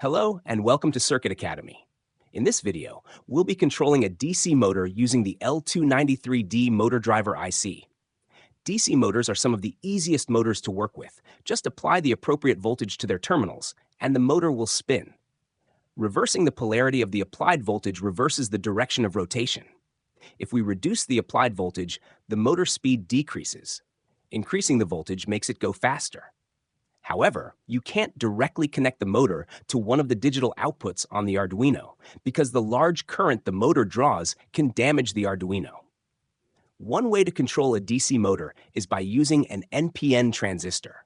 Hello and welcome to Circuit Academy. In this video, we'll be controlling a DC motor using the L293D motor driver IC. DC motors are some of the easiest motors to work with. Just apply the appropriate voltage to their terminals, and the motor will spin. Reversing the polarity of the applied voltage reverses the direction of rotation. If we reduce the applied voltage, the motor speed decreases. Increasing the voltage makes it go faster. However, you can't directly connect the motor to one of the digital outputs on the Arduino because the large current the motor draws can damage the Arduino. One way to control a DC motor is by using an NPN transistor.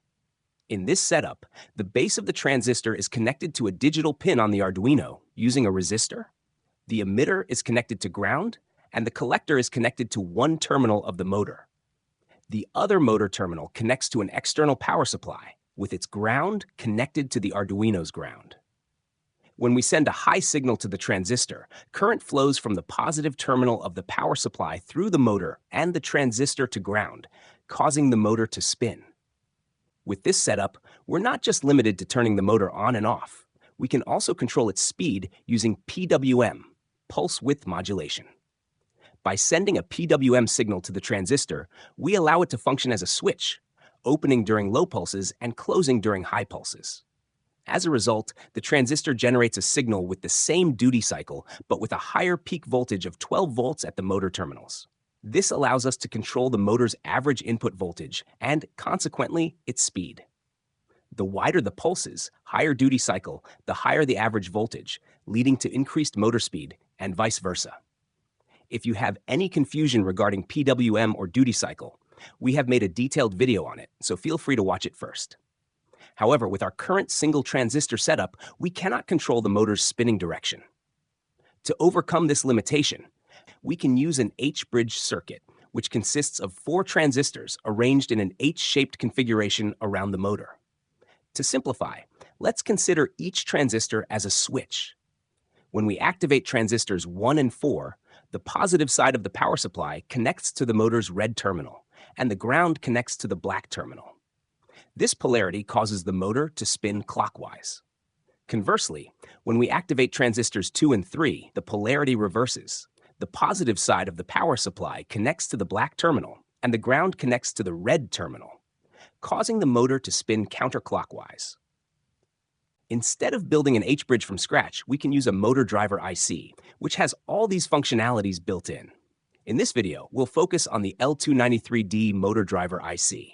In this setup, the base of the transistor is connected to a digital pin on the Arduino using a resistor. The emitter is connected to ground, and the collector is connected to one terminal of the motor. The other motor terminal connects to an external power supply, with its ground connected to the Arduino's ground. When we send a high signal to the transistor, current flows from the positive terminal of the power supply through the motor and the transistor to ground, causing the motor to spin. With this setup, we're not just limited to turning the motor on and off. We can also control its speed using PWM, pulse width modulation. By sending a PWM signal to the transistor, we allow it to function as a switch, opening during low pulses and closing during high pulses. As a result, the transistor generates a signal with the same duty cycle, but with a higher peak voltage of 12 volts at the motor terminals. This allows us to control the motor's average input voltage and, consequently, its speed. The wider the pulses, higher duty cycle, the higher the average voltage, leading to increased motor speed, and vice versa. If you have any confusion regarding PWM or duty cycle, we have made a detailed video on it, so feel free to watch it first. However, with our current single transistor setup, we cannot control the motor's spinning direction. To overcome this limitation, we can use an H-bridge circuit, which consists of 4 transistors arranged in an H-shaped configuration around the motor. To simplify, let's consider each transistor as a switch. When we activate transistors 1 and 4, the positive side of the power supply connects to the motor's red terminal, and the ground connects to the black terminal. This polarity causes the motor to spin clockwise. Conversely, when we activate transistors 2 and 3, the polarity reverses. The positive side of the power supply connects to the black terminal, and the ground connects to the red terminal, causing the motor to spin counterclockwise. Instead of building an H-bridge from scratch, we can use a motor driver IC, which has all these functionalities built in. In this video, we'll focus on the L293D motor driver IC.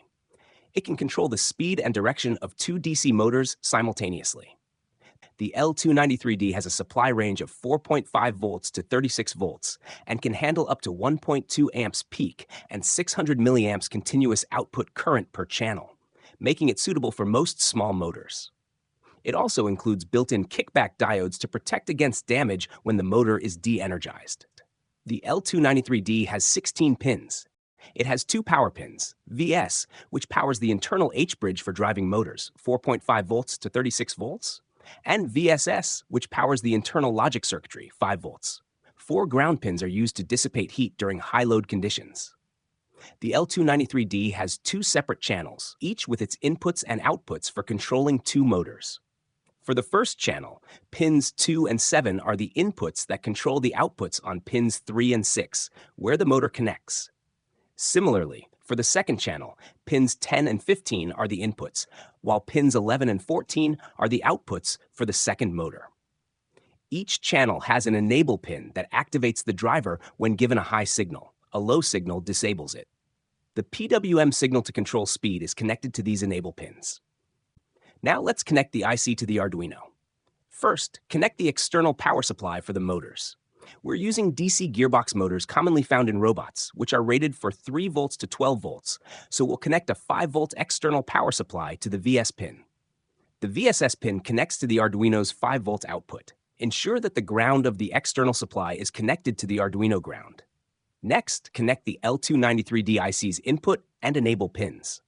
It can control the speed and direction of 2 DC motors simultaneously. The L293D has a supply range of 4.5 volts to 36 volts and can handle up to 1.2 amps peak and 600 milliamps continuous output current per channel, making it suitable for most small motors. It also includes built-in kickback diodes to protect against damage when the motor is de-energized. The L293D has 16 pins. It has 2 power pins, VS, which powers the internal H-bridge for driving motors, 4.5 volts to 36 volts, and VSS, which powers the internal logic circuitry, 5 volts. 4 ground pins are used to dissipate heat during high load conditions. The L293D has 2 separate channels, each with its inputs and outputs for controlling 2 motors. For the first channel, pins 2 and 7 are the inputs that control the outputs on pins 3 and 6, where the motor connects. Similarly, for the second channel, pins 10 and 15 are the inputs, while pins 11 and 14 are the outputs for the second motor. Each channel has an enable pin that activates the driver when given a high signal. A low signal disables it. The PWM signal to control speed is connected to these enable pins. Now let's connect the IC to the Arduino. First, connect the external power supply for the motors. We're using DC gearbox motors commonly found in robots, which are rated for 3 volts to 12 volts, so we'll connect a 5-volt external power supply to the VS pin. The VSS pin connects to the Arduino's 5-volt output. Ensure that the ground of the external supply is connected to the Arduino ground. Next, connect the L293D IC's input and enable pins.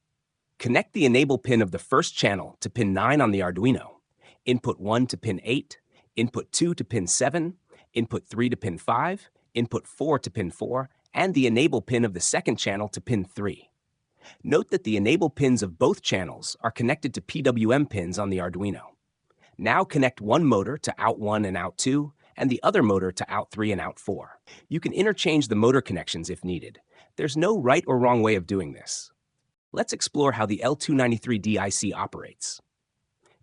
Connect the enable pin of the first channel to pin 9 on the Arduino, input 1 to pin 8, input 2 to pin 7, input 3 to pin 5, input 4 to pin 4, and the enable pin of the second channel to pin 3. Note that the enable pins of both channels are connected to PWM pins on the Arduino. Now connect one motor to out 1 and out 2, and the other motor to out 3 and out 4. You can interchange the motor connections if needed. There's no right or wrong way of doing this. Let's explore how the L293D IC operates.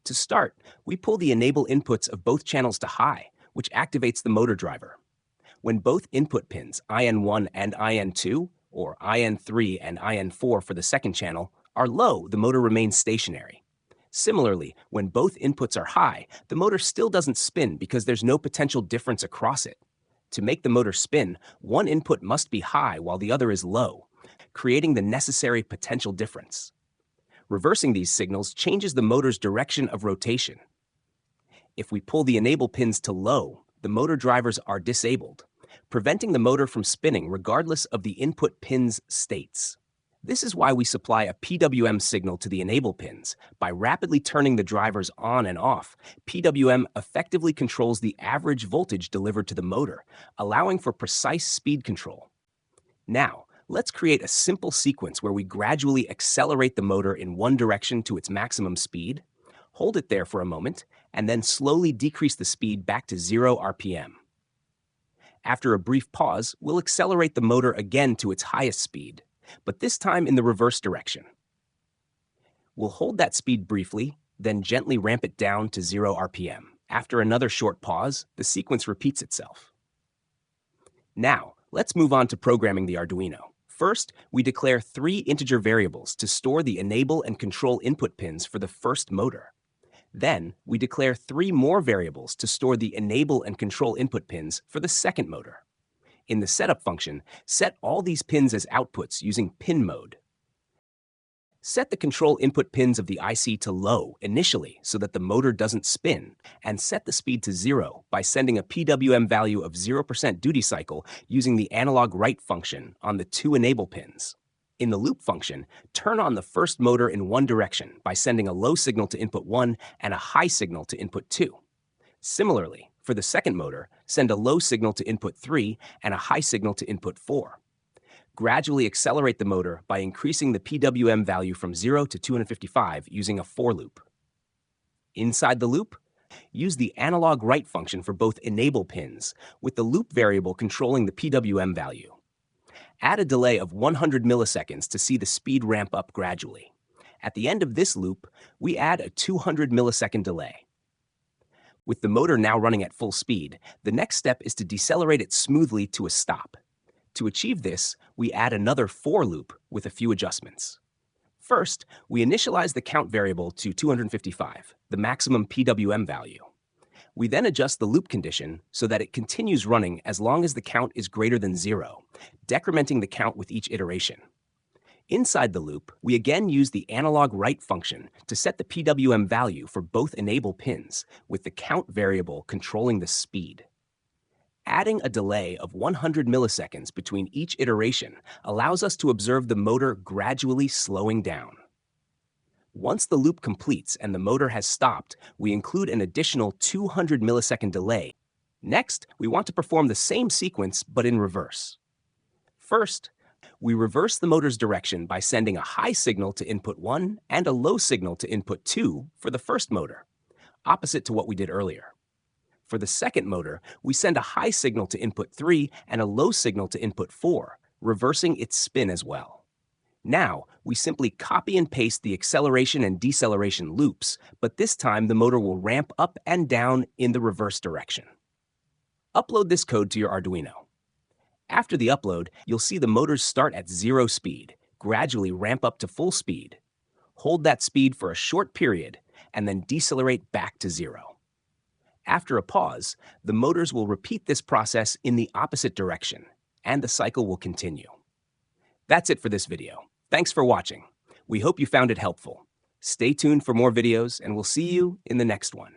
To start, we pull the enable inputs of both channels to high, which activates the motor driver. When both input pins, IN1 and IN2, or IN3 and IN4 for the second channel, are low, the motor remains stationary. Similarly, when both inputs are high, the motor still doesn't spin because there's no potential difference across it. To make the motor spin, one input must be high while the other is low, creating the necessary potential difference. Reversing these signals changes the motor's direction of rotation. If we pull the enable pins to low, the motor drivers are disabled, preventing the motor from spinning regardless of the input pin's states. This is why we supply a PWM signal to the enable pins. By rapidly turning the drivers on and off, PWM effectively controls the average voltage delivered to the motor, allowing for precise speed control. Now, let's create a simple sequence where we gradually accelerate the motor in one direction to its maximum speed, hold it there for a moment, and then slowly decrease the speed back to 0 RPM. After a brief pause, we'll accelerate the motor again to its highest speed, but this time in the reverse direction. We'll hold that speed briefly, then gently ramp it down to 0 RPM. After another short pause, the sequence repeats itself. Now, let's move on to programming the Arduino. First, we declare 3 integer variables to store the enable and control input pins for the first motor. Then, we declare 3 more variables to store the enable and control input pins for the second motor. In the setup function, set all these pins as outputs using pin mode. Set the control input pins of the IC to low initially so that the motor doesn't spin, and set the speed to 0 by sending a PWM value of 0% duty cycle using the analog write function on the 2 enable pins. In the loop function, turn on the first motor in one direction by sending a low signal to input 1 and a high signal to input 2. Similarly, for the second motor, send a low signal to input 3 and a high signal to input 4. Gradually accelerate the motor by increasing the PWM value from 0 to 255 using a for loop. Inside the loop, use the analog write function for both enable pins, with the loop variable controlling the PWM value. Add a delay of 100 milliseconds to see the speed ramp up gradually. At the end of this loop, we add a 200 millisecond delay. With the motor now running at full speed, the next step is to decelerate it smoothly to a stop. To achieve this, we add another for loop with a few adjustments. First, we initialize the count variable to 255, the maximum PWM value. We then adjust the loop condition so that it continues running as long as the count is greater than 0, decrementing the count with each iteration. Inside the loop, we again use the analog write function to set the PWM value for both enable pins, with the count variable controlling the speed. Adding a delay of 100 milliseconds between each iteration allows us to observe the motor gradually slowing down. Once the loop completes and the motor has stopped, we include an additional 200 millisecond delay. Next, we want to perform the same sequence but in reverse. First, we reverse the motor's direction by sending a high signal to input 1 and a low signal to input 2 for the first motor, opposite to what we did earlier. For the second motor, we send a high signal to input 3 and a low signal to input 4, reversing its spin as well. Now, we simply copy and paste the acceleration and deceleration loops, but this time the motor will ramp up and down in the reverse direction. Upload this code to your Arduino. After the upload, you'll see the motors start at 0 speed, gradually ramp up to full speed. Hold that speed for a short period, and then decelerate back to 0. After a pause, the motors will repeat this process in the opposite direction, and the cycle will continue. That's it for this video. Thanks for watching. We hope you found it helpful. Stay tuned for more videos, and we'll see you in the next one.